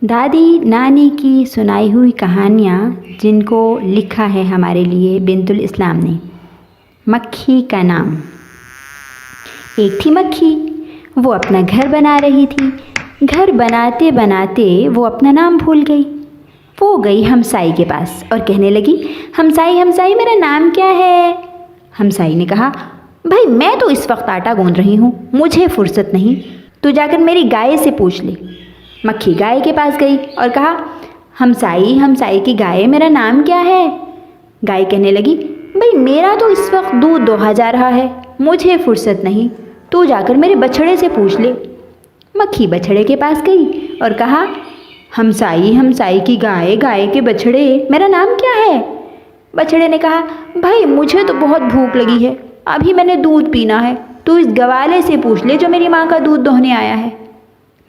दादी नानी की सुनाई हुई कहानियाँ जिनको लिखा है हमारे लिए बिंतुल इस्लाम ने। मक्खी का नाम। एक थी मक्खी, वो अपना घर बना रही थी। घर बनाते बनाते वो अपना नाम भूल गई। वो गई हमसाई के पास और कहने लगी, हमसाई हमसाई मेरा नाम क्या है। हमसाई ने कहा, भाई मैं तो इस वक्त आटा गूंद रही हूँ, मुझे फुर्सत नहीं, तू जाकर मेरी गाय से पूछ ले। मक्खी गाय के पास गई और कहा, हमसाई हमसाई की गाय मेरा नाम क्या है। गाय कहने लगी, भाई मेरा तो इस वक्त दूध दोहा जा रहा है, मुझे फुर्सत नहीं, तू जाकर मेरे बछड़े से पूछ ले। मक्खी बछड़े के पास गई और कहा, हमसाई हमसाई की गाय गाय के बछड़े मेरा नाम क्या है। बछड़े ने कहा, भाई मुझे तो बहुत भूख लगी है, अभी मैंने दूध पीना है, तू इस गवाले से पूछ ले जो मेरी माँ का दूध दोहने आया है।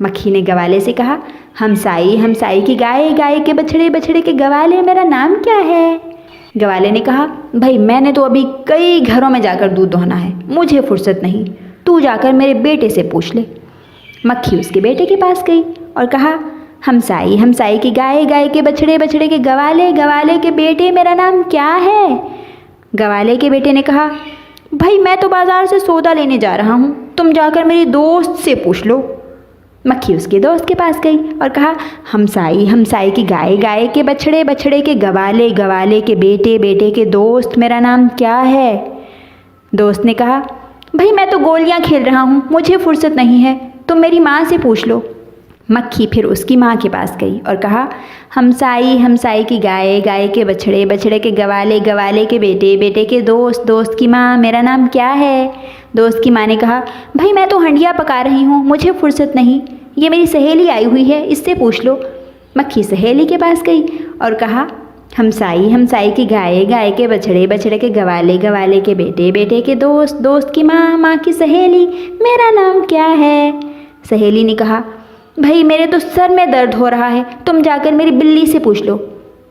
मक्खी ने गवाले से कहा, हमसाई हमसाई की गाय गाय के बछड़े बछड़े के गवाले मेरा नाम क्या है। गवाले ने कहा, भाई मैंने तो अभी कई घरों में जाकर दूध दोहना है, मुझे फुर्सत नहीं, तू जाकर मेरे बेटे से पूछ ले। मक्खी उसके बेटे के पास गई और कहा, हमसाई हमसाई की गाय गाय के बछड़े बछड़े के गवाले गवाले के बेटे मेरा नाम क्या है। गवाले के बेटे ने कहा, भाई मैं तो बाज़ार से सौदा लेने जा रहा हूँ, तुम जाकर मेरी दोस्त से पूछ लो। मक्खी उसके दोस्त के पास गई और कहा, हमसाई हमसाई की गाय गाय के बछड़े बछड़े के गवाले गवाले के बेटे बेटे के दोस्त मेरा नाम क्या है। दोस्त ने कहा, भाई मैं तो गोलियां खेल रहा हूँ, मुझे फुर्सत नहीं है, तुम मेरी माँ से पूछ लो। मक्खी फिर उसकी माँ के पास गई और कहा, हमसाई हमसाई की गाय गाय के बछड़े बछड़े के गवाले गवाले के बेटे बेटे के दोस्त की माँ मेरा नाम क्या है। दोस्त की माँ ने कहा, भाई मैं तो हंडिया पका रही हूँ, मुझे फुर्सत नहीं, ये मेरी सहेली आई हुई है, इससे पूछ लो। मक्खी सहेली के पास गई और कहा, हमसाई हमसाई की गाय गाय के बछड़े बछड़े के गवाले गवाले के बेटे बेटे के दोस्त की माँ माँ की सहेली मेरा नाम क्या है। सहेली ने कहा, भाई मेरे तो सर में दर्द हो रहा है, तुम जाकर मेरी बिल्ली से पूछ लो।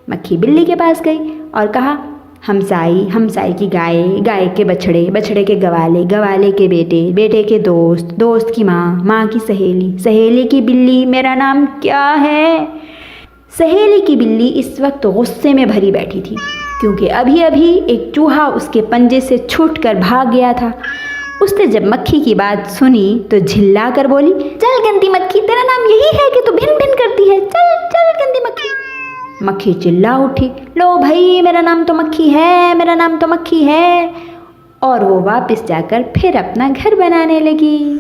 मक्खी बिल्ली के पास गई और कहा, हमसाई हमसाई की गाय गाय के बछड़े बछड़े के गवाले गवाले के बेटे बेटे के दोस्त की माँ माँ की सहेली सहेली की बिल्ली मेरा नाम क्या है। सहेली की बिल्ली इस वक्त गुस्से में भरी बैठी थी, क्योंकि अभी अभी एक चूहा उसके पंजे से छूटकर भाग गया था। उसने जब मक्खी की बात सुनी तो झिल्ला कर बोली, चल गंदी मक्खी, तेरा नाम यही है कि तू भिन भिन करती है, चल चल गंदी मक्खी। मक्खी चिल्ला उठी, लो भाई मेरा नाम तो मक्खी है, मेरा नाम तो मक्खी है। और वो वापस जाकर फिर अपना घर बनाने लगी।